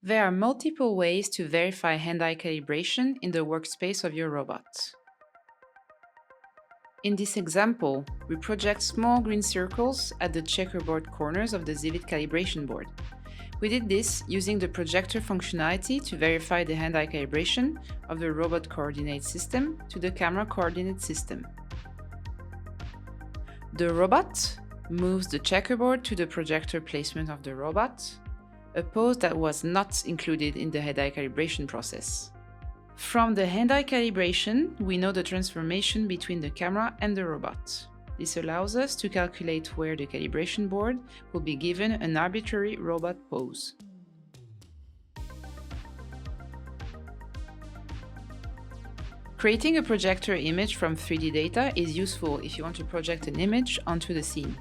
There are multiple ways to verify hand-eye calibration in the workspace of your robot. In this example, we project small green circles at the checkerboard corners of the Zivid calibration board. We did this using the projector functionality to verify the hand-eye calibration of the robot coordinate system to the camera coordinate system. The robot moves the checkerboard to the projector placement of the robot, a pose that was not included in the hand-eye calibration process. From the hand-eye calibration, we know the transformation between the camera and the robot. This allows us to calculate where the calibration board will be given an arbitrary robot pose. Creating a projector image from 3D data is useful if you want to project an image onto the scene.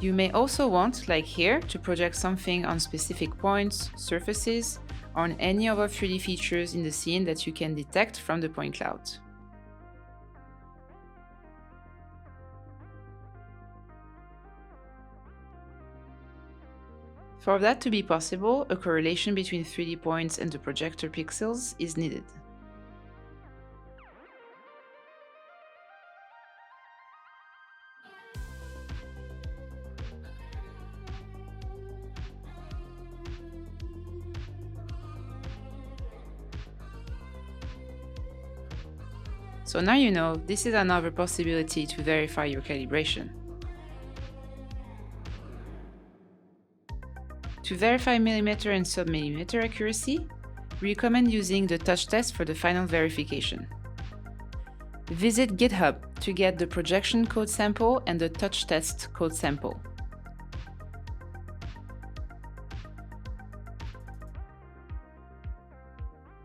You may also want, like here, to project something on specific points, surfaces, or on any other 3D features in the scene that you can detect from the point cloud. For that to be possible, a correlation between 3D points and the projector pixels is needed. So now you know this is another possibility to verify your calibration. To verify millimeter and sub-millimeter accuracy, we recommend using the touch test for the final verification. Visit GitHub to get the projection code sample and the touch test code sample.